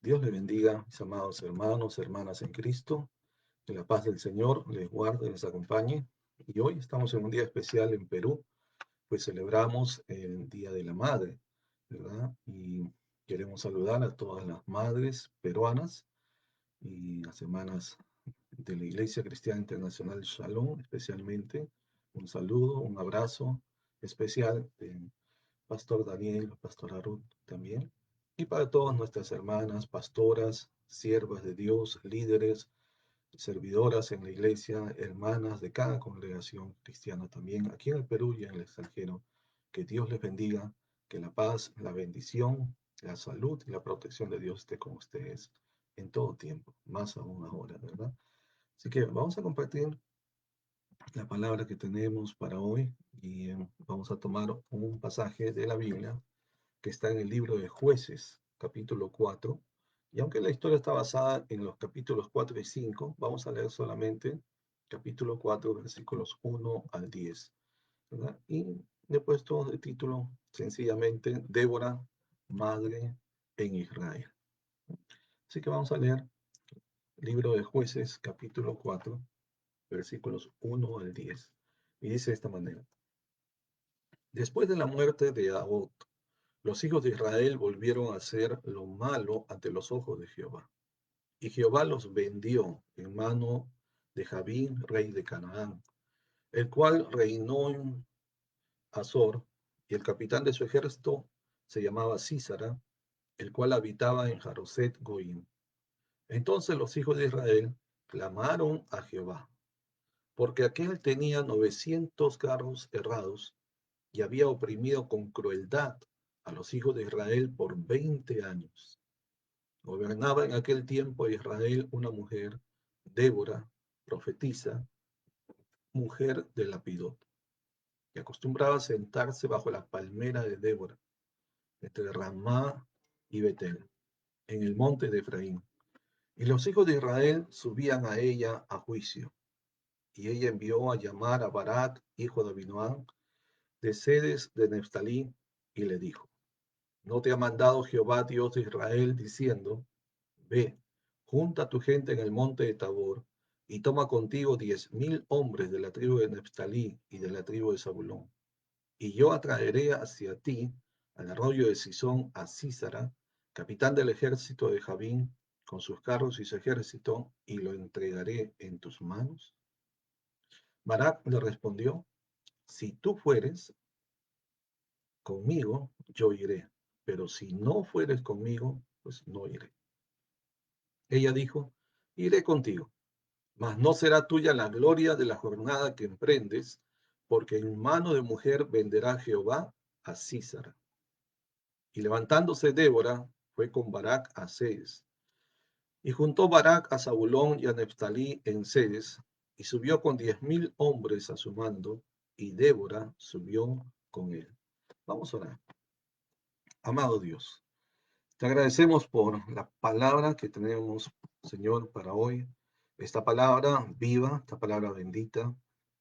Dios les bendiga, mis amados hermanos, hermanas en Cristo. Que la paz del Señor les guarde, les acompañe. Y hoy estamos en un día especial en Perú, pues celebramos el Día de la Madre, ¿verdad? Y queremos saludar a todas las madres peruanas y las hermanas de la Iglesia Cristiana Internacional Shalom, especialmente. Un saludo, un abrazo especial de Pastor Daniel, Pastora Ruth también. Y para todas nuestras hermanas, pastoras, siervas de Dios, líderes, servidoras en la iglesia, hermanas de cada congregación cristiana también, aquí en el Perú y en el extranjero. Que Dios les bendiga, que la paz, la bendición, la salud y la protección de Dios esté con ustedes en todo tiempo, más aún ahora, ¿verdad? Así que vamos a compartir la palabra que tenemos para hoy y vamos a tomar un pasaje de la Biblia que está en el libro de Jueces, capítulo 4. Y aunque la historia está basada en los capítulos 4 y 5, vamos a leer solamente capítulo 4, versículos 1 al 10, ¿verdad? Y le he puesto de título sencillamente Débora, madre en Israel. Así que vamos a leer libro de Jueces, capítulo 4, versículos 1 al 10. Y dice de esta manera: Después de la muerte de Ahot, los hijos de Israel volvieron a hacer lo malo ante los ojos de Jehová. Y Jehová los vendió en mano de Jabín, rey de Canaán, el cual reinó en Azor, y el capitán de su ejército se llamaba Sísara, el cual habitaba en Jaroset Goim. Entonces los hijos de Israel clamaron a Jehová, porque aquel tenía 900 carros errados y había oprimido con crueldad a los hijos de Israel por 20 años. Gobernaba en aquel tiempo a Israel una mujer, Débora, profetisa, mujer de Lapidot, que acostumbraba sentarse bajo la palmera de Débora, entre Ramá y Betel, en el monte de Efraín. Y los hijos de Israel subían a ella a juicio. Y ella envió a llamar a Barak, hijo de Abinoam, de Sedes de Neftalí, y le dijo: ¿No te ha mandado Jehová, Dios de Israel, diciendo: Ve, junta a tu gente en el monte de Tabor, y toma contigo 10,000 hombres de la tribu de Neftalí y de la tribu de Zabulón? Y yo atraeré hacia ti, al arroyo de Sison, a Sísara, capitán del ejército de Jabín, con sus carros y su ejército, y lo entregaré en tus manos. Barak le respondió: Si tú fueres conmigo, yo iré, pero si no fueres conmigo, pues no iré. Ella dijo: Iré contigo, mas no será tuya la gloria de la jornada que emprendes, porque en mano de mujer venderá Jehová a Sísara. Y levantándose Débora, fue con Barak a Sedes. Y juntó Barak a Zabulón y a Neftalí en Sedes, y subió con 10,000 hombres a su mando, y Débora subió con él. Vamos a orar. Amado Dios, te agradecemos por la palabra que tenemos, Señor, para hoy. Esta palabra viva, esta palabra bendita.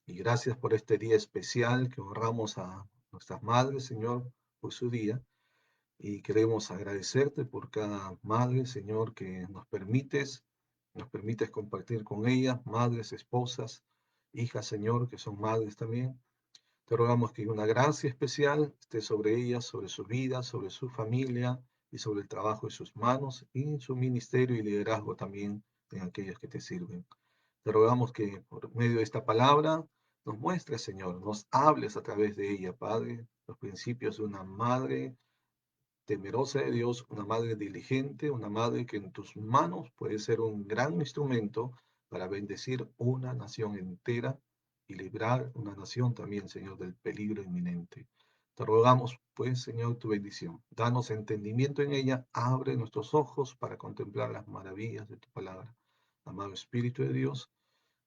Y gracias por este día especial que honramos a nuestras madres, Señor, por su día. Y queremos agradecerte por cada madre, Señor, que nos permites compartir con ellas, madres, esposas, hijas, Señor, que son madres también. Te rogamos que una gracia especial esté sobre ellas, sobre su vida, sobre su familia y sobre el trabajo de sus manos y su ministerio y liderazgo también en aquellos que te sirven. Te rogamos que por medio de esta palabra nos muestres, Señor, nos hables a través de ella, Padre, los principios de una madre temerosa de Dios, una madre diligente, una madre que en tus manos puede ser un gran instrumento para bendecir una nación entera y librar una nación también, Señor, del peligro inminente. Te rogamos, pues, Señor, tu bendición. Danos entendimiento en ella, abre nuestros ojos para contemplar las maravillas de tu palabra. Amado Espíritu de Dios,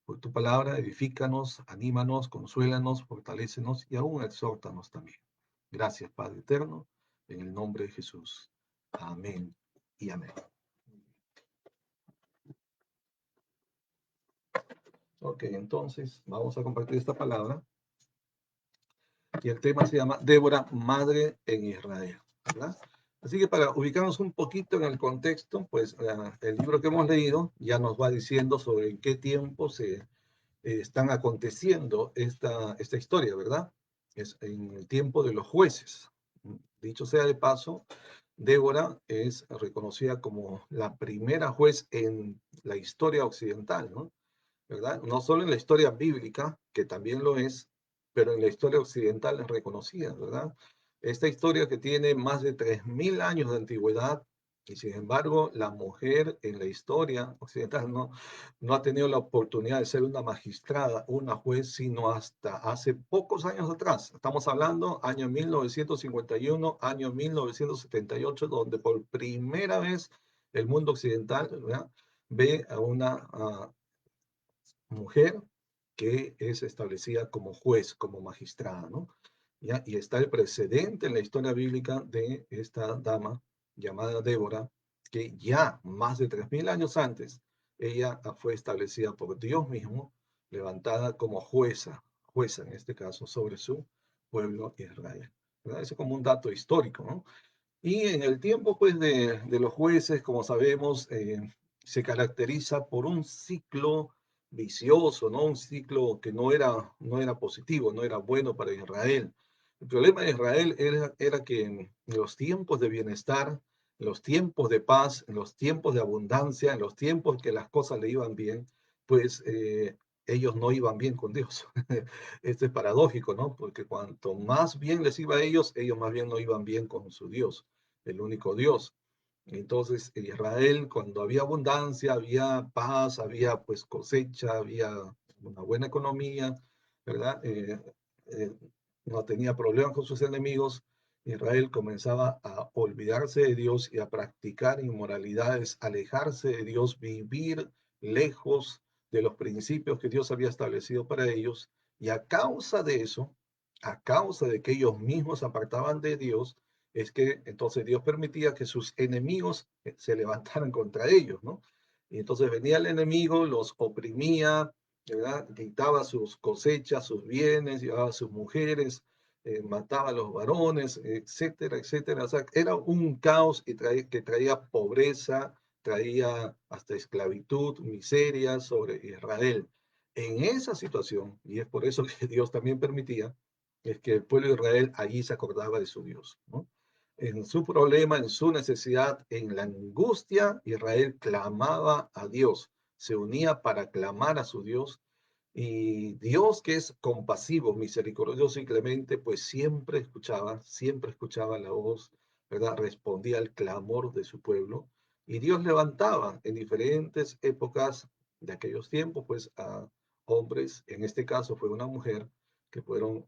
por tu palabra, edifícanos, anímanos, consuélanos, fortalécenos y aún exhórtanos también. Gracias, Padre eterno, en el nombre de Jesús. Amén y amén. Ok, entonces vamos a compartir esta palabra. Y el tema se llama Débora, madre en Israel, ¿verdad? Así que para ubicarnos un poquito en el contexto, pues el libro que hemos leído ya nos va diciendo sobre en qué tiempo se están aconteciendo esta historia, ¿verdad? Es en el tiempo de los jueces. Dicho sea de paso, Débora es reconocida como la primera juez en la historia occidental, ¿no? ¿Verdad? No solo en la historia bíblica, que también lo es, pero en la historia occidental es reconocida, ¿verdad? Esta historia que tiene más de 3.000 años de antigüedad, y sin embargo la mujer en la historia occidental no ha tenido la oportunidad de ser una magistrada, una juez, sino hasta hace pocos años atrás. Estamos hablando año 1951, año 1978, donde por primera vez el mundo occidental, ¿verdad?, ve a una mujer que es establecida como juez, como magistrada, ¿no? ¿Ya? Y está el precedente en la historia bíblica de esta dama llamada Débora, que ya más de 3.000 años antes, ella fue establecida por Dios mismo, levantada como jueza en este caso, sobre su pueblo Israel. ¿Verdad? Eso como un dato histórico, ¿no? Y en el tiempo, pues, de los jueces, como sabemos, se caracteriza por un ciclo vicioso, ¿no? Un ciclo que no era positivo, no era bueno para Israel. El problema de Israel era que en los tiempos de bienestar, en los tiempos de paz, en los tiempos de abundancia, en los tiempos que las cosas le iban bien, pues ellos no iban bien con Dios. Esto es paradójico, ¿no? Porque cuanto más bien les iba a ellos más bien no iban bien con su Dios, el único Dios. Entonces, en Israel, cuando había abundancia, había paz, había pues cosecha, había una buena economía, ¿verdad? Eh, no tenía problemas con sus enemigos. Israel comenzaba a olvidarse de Dios y a practicar inmoralidades, alejarse de Dios, vivir lejos de los principios que Dios había establecido para ellos. Y a causa de eso, a causa de que ellos mismos se apartaban de Dios, es que entonces Dios permitía que sus enemigos se levantaran contra ellos, ¿no? Y entonces venía el enemigo, los oprimía, ¿verdad? Quitaba sus cosechas, sus bienes, llevaba a sus mujeres, mataba a los varones, etcétera, etcétera. O sea, era un caos que traía pobreza, traía hasta esclavitud, miseria sobre Israel. En esa situación, y es por eso que Dios también permitía, es que el pueblo de Israel allí se acordaba de su Dios, ¿no? En su problema, en su necesidad, en la angustia, Israel clamaba a Dios, se unía para clamar a su Dios. Y Dios, que es compasivo, misericordioso y clemente, pues siempre escuchaba la voz, ¿verdad? Respondía al clamor de su pueblo. Y Dios levantaba en diferentes épocas de aquellos tiempos, pues a hombres, en este caso fue una mujer, que fueron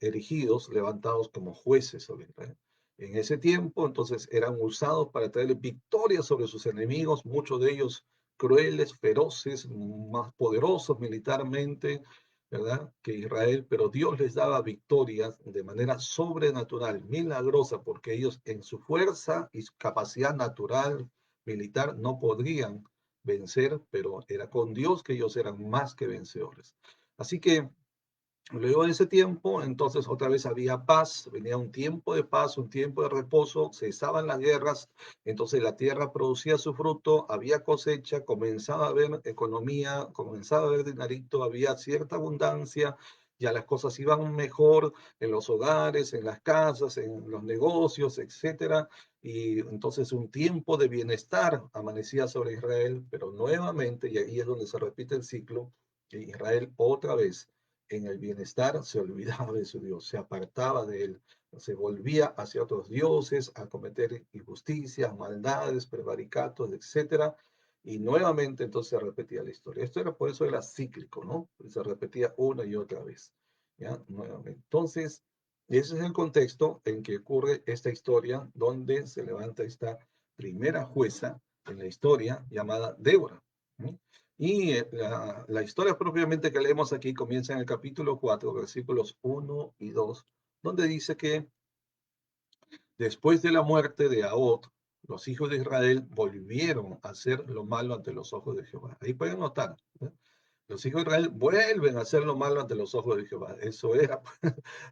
erigidos, levantados como jueces sobre Israel. En ese tiempo, entonces, eran usados para traer victoria sobre sus enemigos, muchos de ellos crueles, feroces, más poderosos militarmente, ¿verdad?, que Israel, pero Dios les daba victorias de manera sobrenatural, milagrosa, porque ellos en su fuerza y su capacidad natural militar no podrían vencer, pero era con Dios que ellos eran más que vencedores. Así que luego de ese tiempo, entonces otra vez había paz, venía un tiempo de paz, un tiempo de reposo, cesaban las guerras, entonces la tierra producía su fruto, había cosecha, comenzaba a haber economía, comenzaba a haber dinerito, había cierta abundancia, ya las cosas iban mejor en los hogares, en las casas, en los negocios, etcétera. Y entonces un tiempo de bienestar amanecía sobre Israel, pero nuevamente, y ahí es donde se repite el ciclo, Israel otra vez en el bienestar se olvidaba de su Dios, se apartaba de él, se volvía hacia otros dioses a cometer injusticias, maldades, prevaricatos, etcétera. Y nuevamente entonces se repetía la historia. Esto era por eso era cíclico, ¿no? Se repetía una y otra vez, ¿ya? Nuevamente. Entonces, ese es el contexto en que ocurre esta historia donde se levanta esta primera jueza en la historia llamada Débora. ¿Sí? Y la historia propiamente que leemos aquí comienza en el capítulo 4, versículos 1 y 2, donde dice que después de la muerte de Ahod, los hijos de Israel volvieron a hacer lo malo ante los ojos de Jehová. Ahí pueden notar, ¿eh? Los hijos de Israel vuelven a hacer lo malo ante los ojos de Jehová. Eso era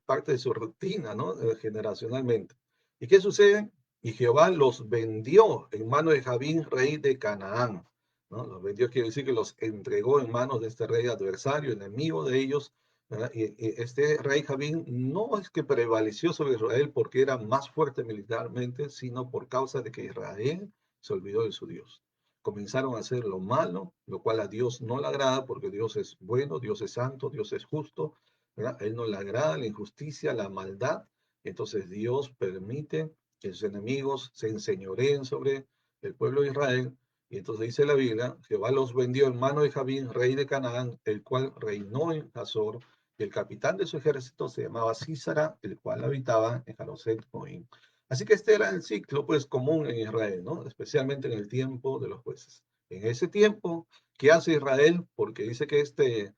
parte de su rutina, ¿no? Generacionalmente. ¿Y qué sucede? y Jehová los vendió en mano de Jabín, rey de Canaán. ¿No? Los vendió quiere decir que los entregó en manos de este rey adversario, enemigo de ellos. ¿Verdad? Y este rey Jabín no es que prevaleció sobre Israel porque era más fuerte militarmente, sino por causa de que Israel se olvidó de su Dios. Comenzaron a hacer lo malo, lo cual a Dios no le agrada, porque Dios es bueno, Dios es santo, Dios es justo. ¿Verdad? A él no le agrada la injusticia, la maldad. Entonces Dios permite que sus enemigos se enseñoreen sobre el pueblo de Israel. Y entonces dice la Biblia, Jehová los vendió en mano de Jabín, rey de Canaán, el cual reinó en Hazor, y el capitán de su ejército se llamaba Sísara, el cual habitaba en Jaroset Goim. Así que este era el ciclo pues común en Israel, ¿no? Especialmente en el tiempo de los jueces. En ese tiempo, ¿qué hace Israel? Porque dice que este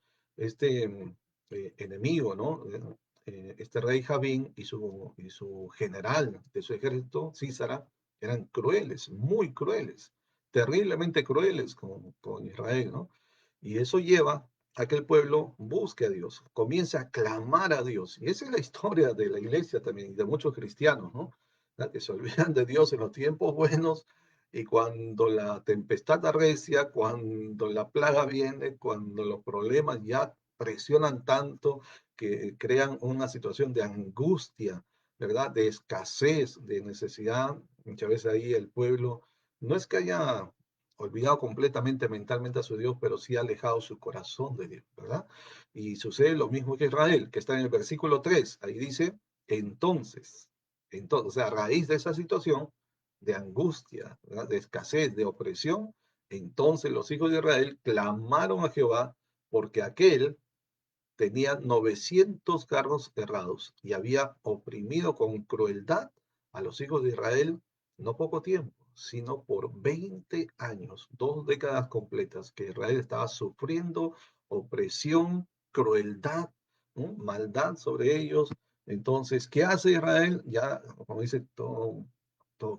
enemigo, ¿no? Este rey Javín y su general de su ejército, Císara, eran crueles, muy crueles, terriblemente crueles con Israel, ¿no? Y eso lleva a que el pueblo busque a Dios, comience a clamar a Dios. Y esa es la historia de la iglesia también, y de muchos cristianos, ¿no? Que se olvidan de Dios en los tiempos buenos y cuando la tempestad arrecia, cuando la plaga viene, cuando los problemas ya presionan tanto que crean una situación de angustia, ¿verdad? De escasez, de necesidad. Muchas veces ahí el pueblo no es que haya olvidado completamente mentalmente a su Dios, pero sí ha alejado su corazón de Dios, ¿verdad? Y sucede lo mismo que Israel, que está en el versículo 3. Ahí dice, entonces, o sea, a raíz de esa situación de angustia, ¿verdad? De escasez, de opresión, entonces los hijos de Israel clamaron a Jehová porque aquel tenía 900 carros errados y había oprimido con crueldad a los hijos de Israel no poco tiempo, sino por 20 años, 2 décadas completas, que Israel estaba sufriendo opresión, crueldad, ¿no? Maldad sobre ellos. Entonces, ¿qué hace Israel? Ya, como dice, todo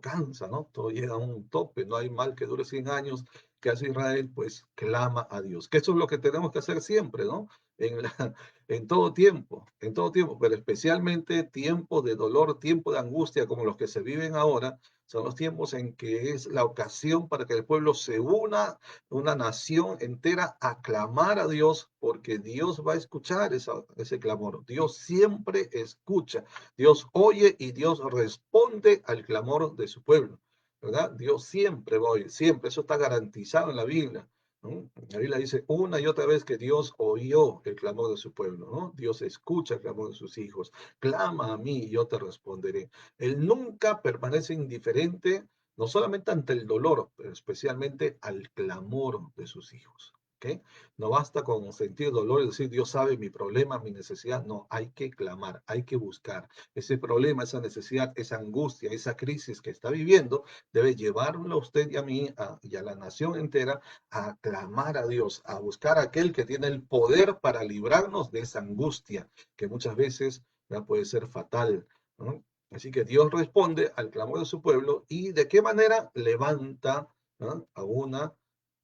cansa, ¿no? Todo llega a un tope, no hay mal que dure 100 años. ¿Qué hace Israel? Pues clama a Dios, que eso es lo que tenemos que hacer siempre, ¿no? En, la, en todo tiempo, pero especialmente tiempos de dolor, tiempos de angustia como los que se viven ahora, son los tiempos en que es la ocasión para que el pueblo se una, una nación entera, a clamar a Dios, porque Dios va a escuchar ese clamor. Dios siempre escucha, Dios oye y Dios responde al clamor de su pueblo, ¿verdad? Dios siempre va a oír, siempre, eso está garantizado en la Biblia. ¿No? La Biblia dice una y otra vez que Dios oyó el clamor de su pueblo, ¿no? Dios escucha el clamor de sus hijos. Clama a mí y yo te responderé. Él nunca permanece indiferente, no solamente ante el dolor, pero especialmente al clamor de sus hijos. ¿Okay? No basta con sentir dolor y decir Dios sabe mi problema, mi necesidad. No, hay que clamar, hay que buscar. Ese problema, esa necesidad, esa angustia, esa crisis que está viviendo, debe llevarlo a usted y a mí y a la nación entera a clamar a Dios, a buscar a aquel que tiene el poder para librarnos de esa angustia que muchas veces ya puede ser fatal, ¿no? Así que Dios responde al clamor de su pueblo y de qué manera levanta, ¿no? A una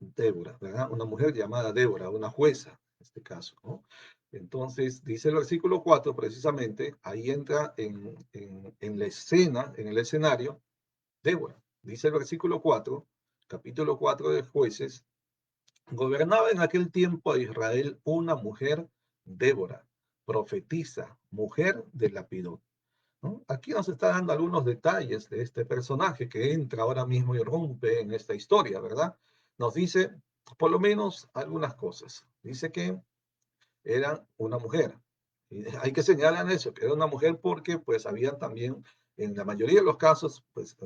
Débora, ¿verdad? Una mujer llamada Débora, una jueza en este caso, ¿no? Entonces, dice el versículo 4 precisamente, ahí entra en la escena, en el escenario, Débora. Dice el versículo 4, capítulo 4 de Jueces, gobernaba en aquel tiempo a Israel una mujer, Débora, profetisa, mujer de Lapidot, ¿no? Aquí nos está dando algunos detalles de este personaje que entra ahora mismo y rompe en esta historia, ¿verdad? Nos dice por lo menos algunas cosas. Dice que era una mujer. Y hay que señalar eso, que era una mujer porque pues habían también, en la mayoría de los casos, pues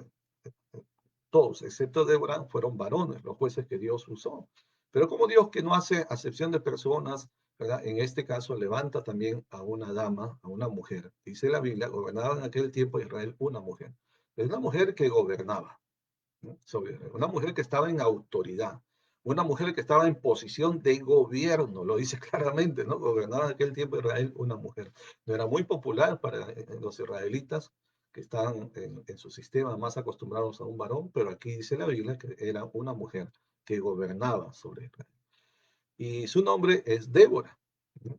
todos, excepto Débora, fueron varones, los jueces que Dios usó. Pero como Dios que no hace acepción de personas, ¿verdad? En este caso levanta también a una dama, a una mujer. Dice la Biblia, gobernaba en aquel tiempo Israel una mujer. Es una mujer que gobernaba, ¿no? Una mujer que estaba en autoridad, una mujer que estaba en posición de gobierno, lo dice claramente, ¿no? Gobernaba en aquel tiempo Israel una mujer. No era muy popular para los israelitas que estaban en su sistema más acostumbrados a un varón, pero aquí dice la Biblia que era una mujer que gobernaba sobre Israel. Y su nombre es Débora.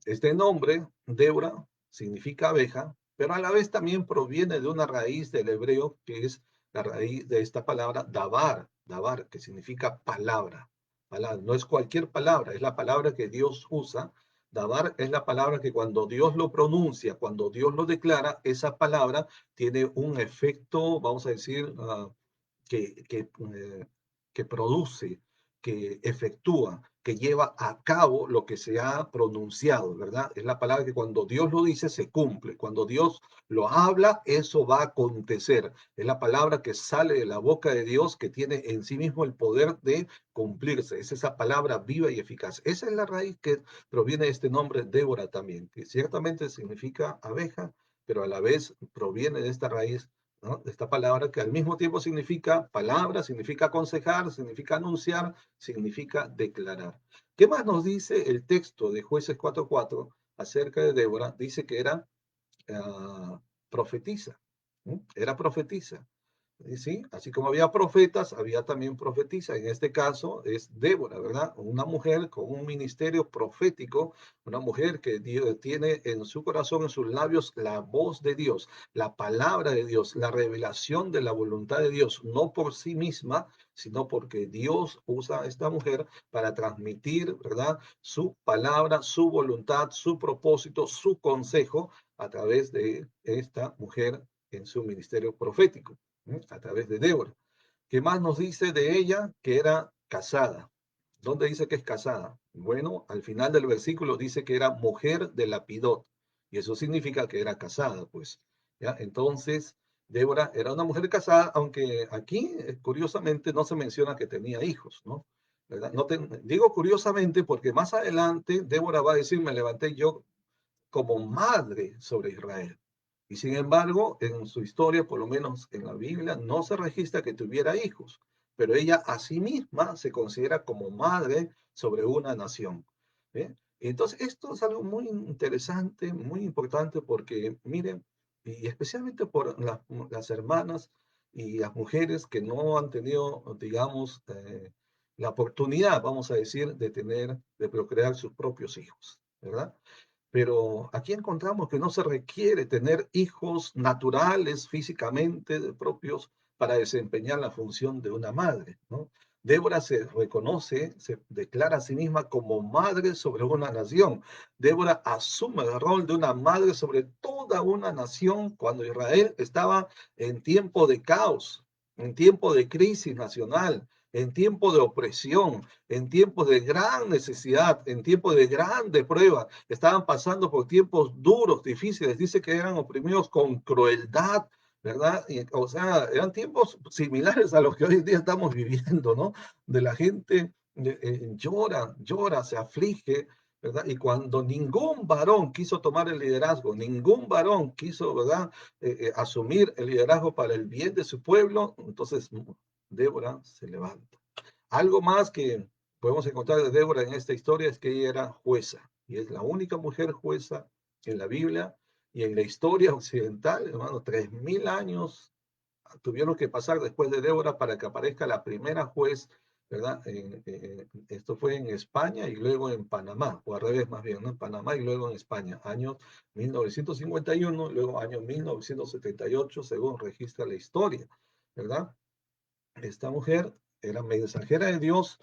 Este nombre, Débora, significa abeja, pero a la vez también proviene de una raíz del hebreo que es la raíz de esta palabra, dabar, que significa palabra. No es cualquier palabra, es la palabra que Dios usa. Dabar es la palabra que cuando Dios lo pronuncia, cuando Dios lo declara, esa palabra tiene un efecto, vamos a decir, que, que, eh, que produce, que efectúa, que lleva a cabo lo que se ha pronunciado, ¿verdad? Es la palabra que cuando Dios lo dice se cumple. Cuando Dios lo habla, eso va a acontecer. Es la palabra que sale de la boca de Dios que tiene en sí mismo el poder de cumplirse. Es esa palabra viva y eficaz. Esa es la raíz que proviene de este nombre Débora también, que ciertamente significa abeja, pero a la vez proviene de esta raíz, ¿no? Esta palabra que al mismo tiempo significa palabra, significa aconsejar, significa anunciar, significa declarar. ¿Qué más nos dice el texto de Jueces 4:4 acerca de Débora? Dice que era profetisa, ¿no? Era profetisa. ¿Sí? Así como había profetas, había también profetisa. En este caso es Débora, ¿verdad? Una mujer con un ministerio profético, una mujer que Dios tiene en su corazón, en sus labios, la voz de Dios, la palabra de Dios, la revelación de la voluntad de Dios, no por sí misma, sino porque Dios usa a esta mujer para transmitir, ¿verdad? Su palabra, su voluntad, su propósito, su consejo a través de esta mujer en su ministerio profético, a través de Débora. ¿Qué más nos dice de ella? Que era casada. ¿Dónde dice que es casada? Bueno, al final del versículo dice que era mujer de Lapidot. Y eso significa que era casada, pues. ¿Ya? Entonces, Débora era una mujer casada, aunque aquí, curiosamente, no se menciona que tenía hijos, ¿no? ¿Verdad? No digo curiosamente porque más adelante Débora va a decir, me levanté yo como madre sobre Israel. Y sin embargo, en su historia, por lo menos en la Biblia, no se registra que tuviera hijos, pero ella a sí misma se considera como madre sobre una nación. ¿Ve? Entonces, esto es algo muy interesante, muy importante, porque miren, y especialmente por las hermanas y las mujeres que no han tenido, digamos, la oportunidad, vamos a decir, de tener, de procrear sus propios hijos, ¿verdad? Pero aquí encontramos que no se requiere tener hijos naturales físicamente propios para desempeñar la función de una madre, ¿no? Débora se reconoce, se declara a sí misma como madre sobre una nación. Débora asume el rol de una madre sobre toda una nación cuando Israel estaba en tiempo de caos, en tiempo de crisis nacional, en tiempo de opresión, en tiempos de gran necesidad, en tiempos de grande prueba. Estaban pasando por tiempos duros, difíciles. Dice que eran oprimidos con crueldad, ¿verdad? O sea, eran tiempos similares a los que hoy en día estamos viviendo, ¿no? De la gente llora, se aflige, ¿verdad? Y cuando ningún varón quiso tomar el liderazgo, ningún varón quiso, ¿verdad? Asumir el liderazgo para el bien de su pueblo, entonces Débora se levanta. Algo más que podemos encontrar de Débora en esta historia es que ella era jueza, y es la única mujer jueza en la Biblia y en la historia occidental, hermano, 3000 años tuvieron que pasar después de Débora para que aparezca la primera juez, ¿verdad? Esto fue en España y luego en Panamá, o al revés más bien, ¿no? En Panamá y luego en España, años 1951, luego año 1978, según registra la historia, ¿verdad? Esta mujer era mensajera de Dios.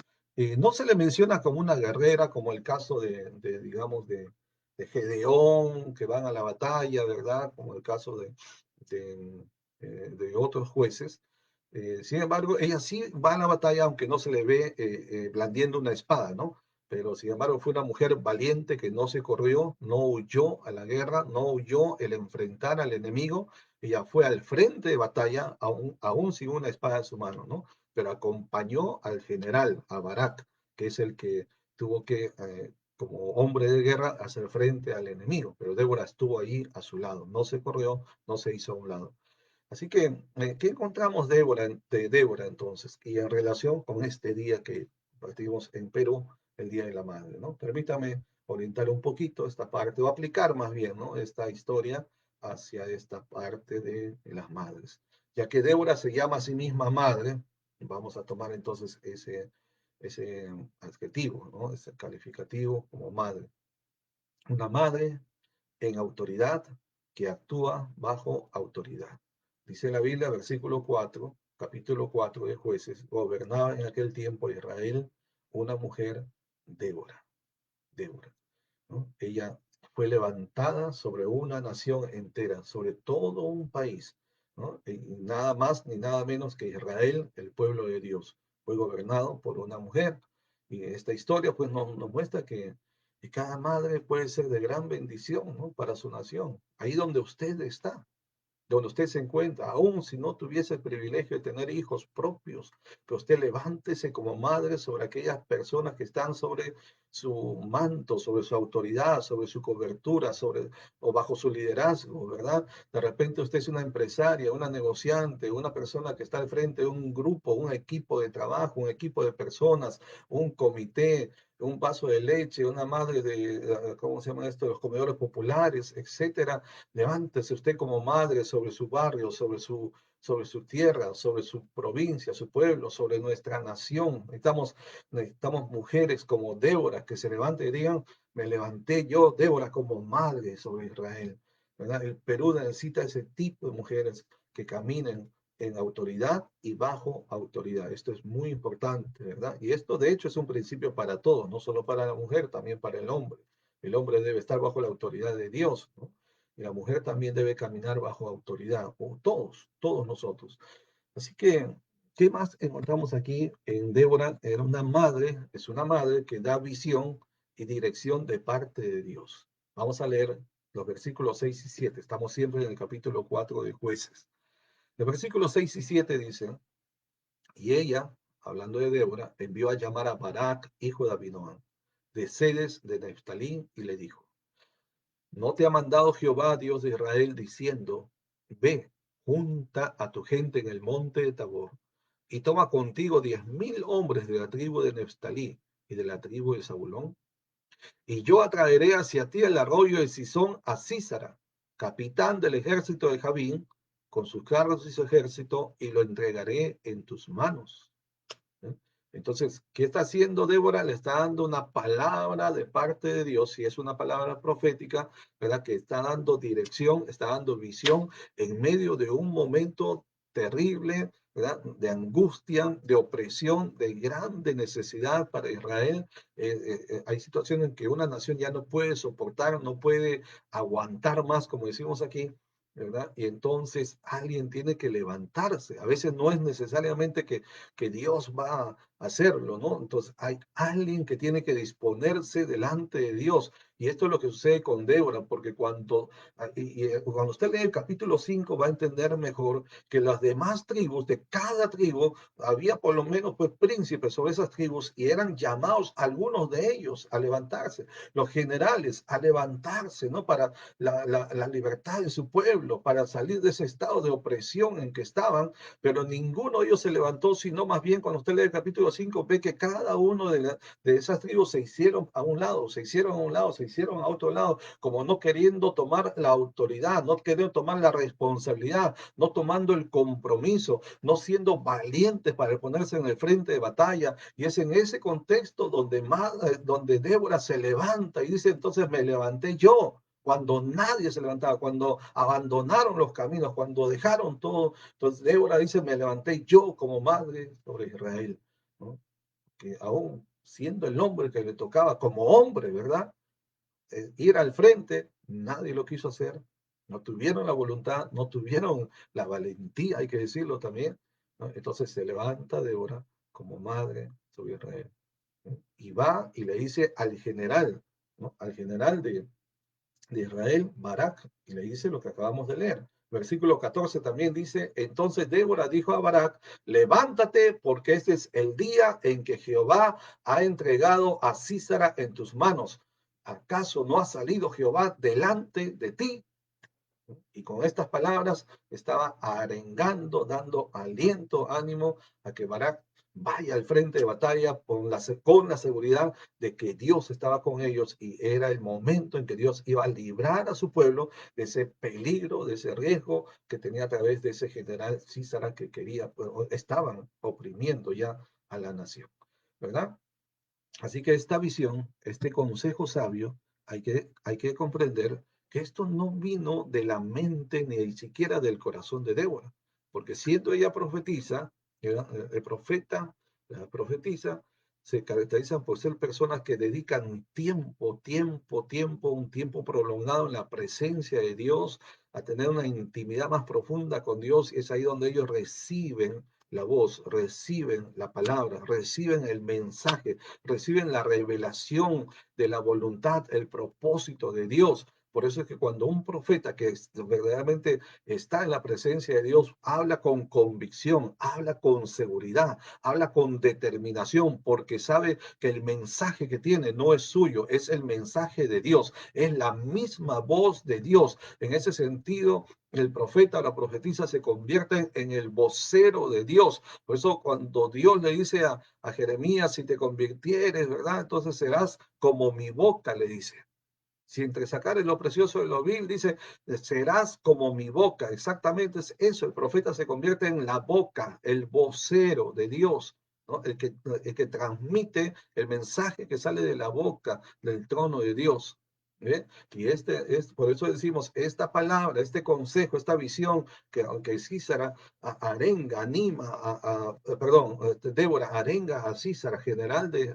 No se le menciona como una guerrera, como el caso digamos, de Gedeón, que van a la batalla, ¿verdad? Como el caso de, de otros jueces. Sin embargo, ella sí va a la batalla, aunque no se le ve blandiendo una espada, ¿no? Pero sin embargo fue una mujer valiente que no se corrió, no huyó a la guerra, no huyó el enfrentar al enemigo. Ella fue al frente de batalla, aún sin una espada en su mano, ¿no? Pero acompañó al general, a Barak, que es el que tuvo que, como hombre de guerra, hacer frente al enemigo. Pero Débora estuvo ahí a su lado, no se corrió, no se hizo a un lado. Así que, ¿qué encontramos de Débora entonces? Y en relación con este día que partimos en Perú, el Día de la Madre, ¿no? Permítame orientar un poquito esta parte, o aplicar más bien, ¿no? Esta historia hacia esta parte de las madres. Ya que Débora se llama a sí misma madre, vamos a tomar entonces ese adjetivo, ¿no? Ese calificativo como madre. Una madre en autoridad que actúa bajo autoridad. Dice la Biblia, versículo 4, capítulo 4 de Jueces, gobernaba en aquel tiempo Israel una mujer, Débora. Débora, ¿no? Ella fue levantada sobre una nación entera, sobre todo un país, ¿no? Y nada más ni nada menos que Israel, el pueblo de Dios, fue gobernado por una mujer. Y esta historia pues nos muestra que cada madre puede ser de gran bendición, ¿no? Para su nación, ahí donde usted está, donde usted se encuentra, aún si no tuviese el privilegio de tener hijos propios, que usted levántese como madre sobre aquellas personas que están sobre su manto, sobre su autoridad, sobre su cobertura, sobre o bajo su liderazgo, ¿verdad? De repente usted es una empresaria, una negociante, una persona que está al frente de un grupo, un equipo de trabajo, un equipo de personas, un comité, un vaso de leche, una madre de, ¿cómo se llama esto? Los comedores populares, etcétera. Levántese usted como madre sobre su barrio, sobre su tierra, sobre su provincia, su pueblo, sobre nuestra nación. Necesitamos mujeres como Débora que se levanten y digan, me levanté yo, Débora, como madre sobre Israel. ¿Verdad? El Perú necesita ese tipo de mujeres que caminen en autoridad y bajo autoridad. Esto es muy importante, ¿verdad? Y esto de hecho es un principio para todos, no solo para la mujer, también para el hombre. El hombre debe estar bajo la autoridad de Dios, ¿no? Y la mujer también debe caminar bajo autoridad, o todos nosotros. Así que, ¿qué más encontramos aquí en Débora? Era una madre, es una madre que da visión y dirección de parte de Dios. Vamos a leer los versículos 6 y 7. Estamos siempre en el capítulo 4 de Jueces. El versículo 6 y 7 dice, y ella, hablando de Débora, envió a llamar a Barak, hijo de Abinoam, de Sedes de Neftalí, y le dijo, ¿no te ha mandado Jehová, Dios de Israel, diciendo, ve, junta a tu gente en el monte de Tabor, y toma contigo 10,000 hombres de la tribu de Neftalí y de la tribu de Zabulón? Y yo atraeré hacia ti el arroyo de Sisón a Císara, capitán del ejército de Jabín, con sus carros y su ejército, y lo entregaré en tus manos. ¿Eh? Entonces, ¿qué está haciendo Débora? Le está dando una palabra de parte de Dios, y es una palabra profética, ¿verdad? Que está dando dirección, está dando visión en medio de un momento terrible, ¿verdad? De angustia, de opresión, de grande necesidad para Israel. Hay situaciones en que una nación ya no puede soportar, no puede aguantar más, como decimos aquí, ¿verdad? Y entonces alguien tiene que levantarse. A veces no es necesariamente que Dios va a hacerlo, ¿no? Entonces hay alguien que tiene que disponerse delante de Dios. Y esto es lo que sucede con Débora, porque cuando usted lee el capítulo 5 va a entender mejor que las demás tribus, de cada tribu, había por lo menos pues príncipes sobre esas tribus y eran llamados algunos de ellos a levantarse, los generales a levantarse, ¿no? Para la libertad de su pueblo, para salir de ese estado de opresión en que estaban, pero ninguno de ellos se levantó, sino más bien cuando usted lee el capítulo 5 ve que cada uno de esas tribus se hicieron a un lado, se hicieron a un lado, se hicieron a otro lado, como no queriendo tomar la autoridad, no queriendo tomar la responsabilidad, no tomando el compromiso, no siendo valientes para ponerse en el frente de batalla. Y es en ese contexto donde Débora se levanta y dice, entonces me levanté yo, cuando nadie se levantaba, cuando abandonaron los caminos, cuando dejaron todo. Entonces Débora dice, me levanté yo como madre sobre Israel, ¿no? Que aún siendo el hombre que le tocaba como hombre, ¿verdad? Ir al frente, nadie lo quiso hacer, no tuvieron la voluntad, no tuvieron la valentía, hay que decirlo también, ¿no? Entonces se levanta Débora como madre sobre Israel, ¿no? Y va y le dice al general, ¿no? Al general de Israel, Barak, y le dice lo que acabamos de leer. Versículo 14 también dice, entonces Débora dijo a Barak, levántate porque este es el día en que Jehová ha entregado a Císara en tus manos. ¿Acaso no ha salido Jehová delante de ti? Y con estas palabras estaba arengando, dando aliento, ánimo a que Barak vaya al frente de batalla con la seguridad de que Dios estaba con ellos y era el momento en que Dios iba a librar a su pueblo de ese peligro, de ese riesgo que tenía a través de ese general Císara que quería, pues, estaban oprimiendo ya a la nación, ¿verdad? Así que esta visión, este consejo sabio, hay que comprender que esto no vino de la mente ni siquiera del corazón de Débora. porque siendo ella profetiza, el profeta, la profetisa, se caracterizan por ser personas que dedican un tiempo prolongado en la presencia de Dios, a tener una intimidad más profunda con Dios, y es ahí donde ellos reciben la voz, reciben la palabra, reciben el mensaje, reciben la revelación de la voluntad, el propósito de Dios. Por eso es que cuando un profeta que verdaderamente está en la presencia de Dios, habla con convicción, habla con seguridad, habla con determinación, porque sabe que el mensaje que tiene no es suyo, es el mensaje de Dios, es la misma voz de Dios. En ese sentido, el profeta o la profetisa se convierten en el vocero de Dios. Por eso cuando Dios le dice a Jeremías, si te convirtieres, ¿verdad? Entonces serás como mi boca, le dice. Si entre sacares lo precioso de lo vil, dice, serás como mi boca. Exactamente es eso. El profeta se convierte en la boca, el vocero de Dios, ¿no? El que transmite el mensaje que sale de la boca del trono de Dios. ¿Ve? Y por eso decimos, esta palabra, este consejo, esta visión, que aunque Císara arenga, anima, perdón, Débora arenga a Císara, general de,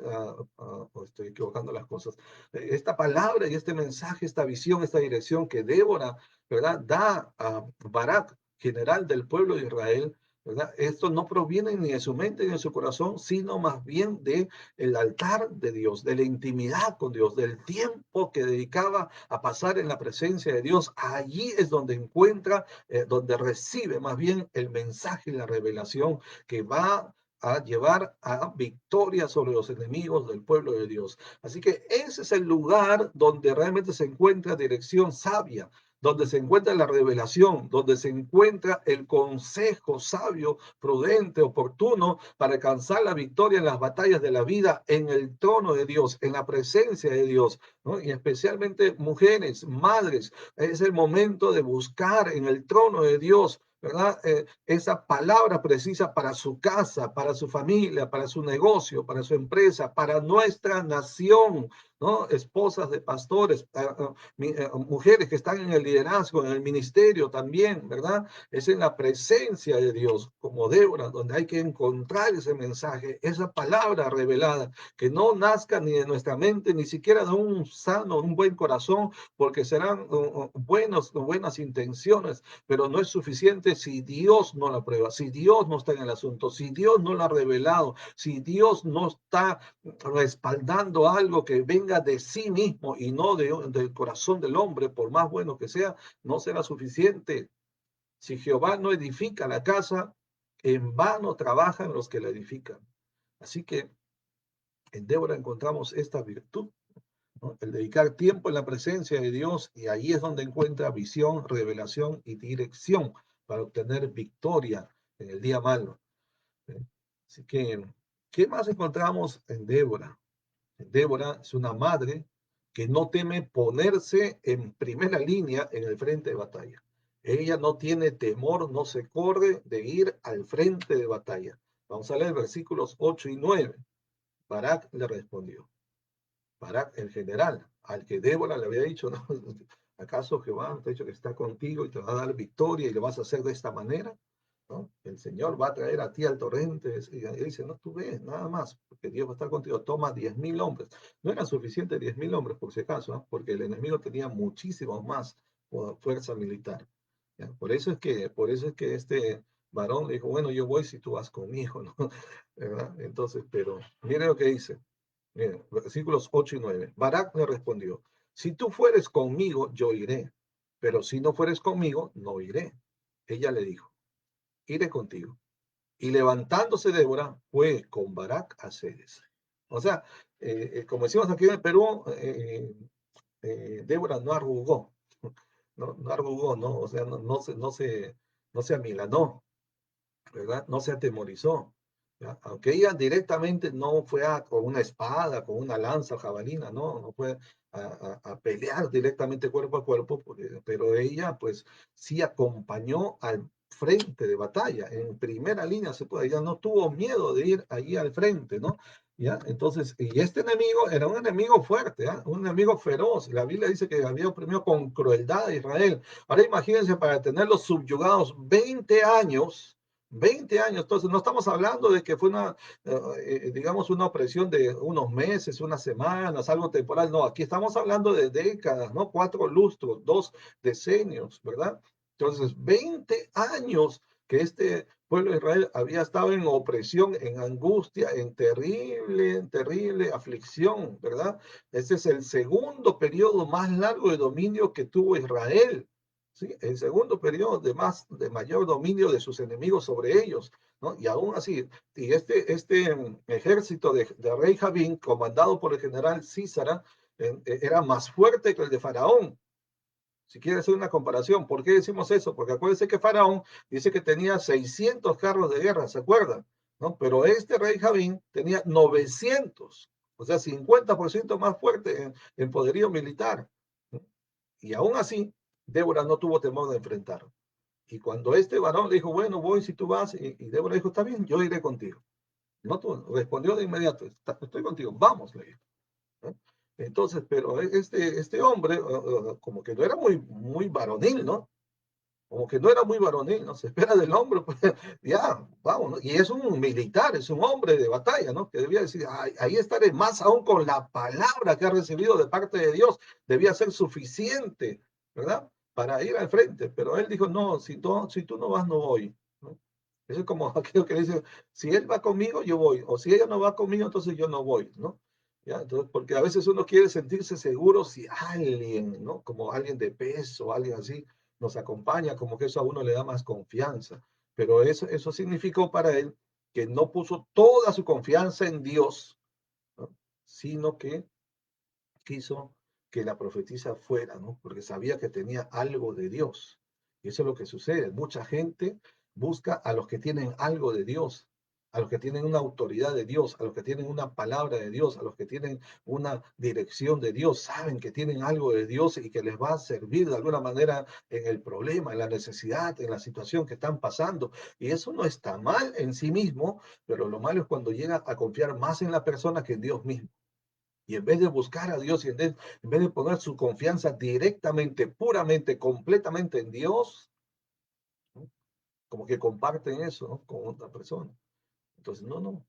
estoy equivocando las cosas, esta palabra y este mensaje, esta visión, esta dirección que Débora, ¿verdad?, da a Barak, general del pueblo de Israel, ¿verdad? Esto no proviene ni de su mente ni de su corazón, sino más bien de el altar de Dios, de la intimidad con Dios, del tiempo que dedicaba a pasar en la presencia de Dios. Allí es donde encuentra, donde recibe más bien el mensaje y la revelación que va a llevar a victoria sobre los enemigos del pueblo de Dios. Así que ese es el lugar donde realmente se encuentra dirección sabia, donde se encuentra la revelación, donde se encuentra el consejo sabio, prudente, oportuno para alcanzar la victoria en las batallas de la vida, en el trono de Dios, en la presencia de Dios, ¿no? Y especialmente mujeres, madres, es el momento de buscar en el trono de Dios, ¿verdad? Esa palabra precisa para su casa, para su familia, para su negocio, para su empresa, para nuestra nación, ¿no? Esposas de pastores, mujeres que están en el liderazgo, en el ministerio también, ¿verdad? Es en la presencia de Dios, como Débora, donde hay que encontrar ese mensaje, esa palabra revelada, que no nazca ni de nuestra mente, ni siquiera de un sano, un buen corazón, porque serán buenas intenciones, pero no es suficiente si Dios no la prueba, si Dios no está en el asunto, si Dios no la ha revelado, si Dios no está respaldando algo que venga de sí mismo y no del corazón del hombre, por más bueno que sea, no será suficiente. Si Jehová no edifica la casa, en vano trabajan los que la edifican. Así que en Débora encontramos esta virtud, ¿no? El dedicar tiempo en la presencia de Dios, y ahí es donde encuentra visión, revelación y dirección para obtener victoria en el día malo. ¿Eh? Así que, ¿qué más encontramos en Débora? Débora es una madre que no teme ponerse en primera línea en el frente de batalla. Ella no tiene temor, no se corre de ir al frente de batalla. Vamos a leer versículos 8 y 9. Barak le respondió. Barak, el general, al que Débora le había dicho, ¿no? ¿Acaso Jehová te ha dicho que está contigo y te va a dar victoria y lo vas a hacer de esta manera? ¿No? El Señor va a traer a ti al torrente, y dice, no, tú ves, nada más, porque Dios va a estar contigo, toma 10.000 hombres. No eran suficientes 10.000 hombres, por si acaso, ¿eh? Porque el enemigo tenía muchísimos más fuerza militar. ¿Ya? Por eso es que este varón le dijo, bueno, yo voy si tú vas conmigo, ¿no? ¿Verdad? Entonces, pero mire lo que dice. Miren, versículos 8 y 9. Barak le respondió, si tú fueres conmigo, yo iré, pero si no fueres conmigo, no iré. Ella le dijo, iré contigo. Y levantándose Débora, fue con Barak a Ceres. O sea, como decimos aquí en el Perú, Débora no arrugó, no arrugó, ¿no? O sea, no se amilanó, ¿verdad? No se atemorizó. ¿Ya? Aunque ella directamente no fue con una espada, con una lanza jabalina, no fue a pelear directamente cuerpo a cuerpo, pero ella pues sí acompañó al frente de batalla, en primera línea se puede, ella no tuvo miedo de ir allí al frente, ¿no? ¿Ya? Entonces, y este enemigo era un enemigo fuerte, ¿ya? Un enemigo feroz. La Biblia dice que había oprimido con crueldad a Israel. Ahora imagínense para tenerlos subyugados 20 años, 20 años. Entonces, no estamos hablando de que fue una, digamos, una opresión de unos meses, unas semanas, algo temporal. No, aquí estamos hablando de décadas, ¿no? 4 lustros, 2 decenios, ¿verdad? Entonces, 20 años que este pueblo de Israel había estado en opresión, en angustia, en terrible, terrible aflicción, ¿verdad? Ese es el segundo periodo más largo de dominio que tuvo Israel, ¿sí? El segundo periodo de mayor dominio de sus enemigos sobre ellos, ¿no? Y aún así, y este ejército de rey Javín, comandado por el general Císara, era más fuerte que el de Faraón. Si quieres hacer una comparación, ¿por qué decimos eso? Porque acuérdense que Faraón dice que tenía 600 carros de guerra, ¿se acuerdan? ¿No? Pero este rey Javín tenía 900, o sea, 50% más fuerte en poderío militar. ¿No? Y aún así, Débora no tuvo temor de enfrentarlo. Y cuando este varón le dijo, bueno, voy si tú vas, y Débora dijo, está bien, yo iré contigo. No respondió de inmediato, estoy contigo, vamos, le dijo. ¿No? Entonces, pero este hombre, como que no era muy varonil, ¿no? Como que no era muy varonil, ¿no? Se espera del hombre, pues ya, vamos, ¿no? Y es un militar, es un hombre de batalla, ¿no? Que debía decir, ahí estaré, más aún con la palabra que ha recibido de parte de Dios, debía ser suficiente, ¿verdad? Para ir al frente, pero él dijo, no, si tú no vas, no voy, ¿no? Eso es como aquello que dice, si él va conmigo, yo voy, o si ella no va conmigo, entonces yo no voy, ¿no? ¿Ya? Entonces, porque a veces uno quiere sentirse seguro si alguien, ¿no? Como alguien de peso, alguien así, nos acompaña, como que eso a uno le da más confianza. Pero eso significó para él que no puso toda su confianza en Dios, ¿no? Sino que quiso que la profetisa fuera, ¿no? Porque sabía que tenía algo de Dios. Y eso es lo que sucede. Mucha gente busca a los que tienen algo de Dios, a los que tienen una autoridad de Dios, a los que tienen una palabra de Dios, a los que tienen una dirección de Dios, saben que tienen algo de Dios y que les va a servir de alguna manera en el problema, en la necesidad, en la situación que están pasando. Y eso no está mal en sí mismo, pero lo malo es cuando llega a confiar más en la persona que en Dios mismo. Y en vez de buscar a Dios y en vez de poner su confianza directamente, puramente, completamente en Dios, ¿no? Como que comparten eso, ¿no? Con otra persona. Entonces, no.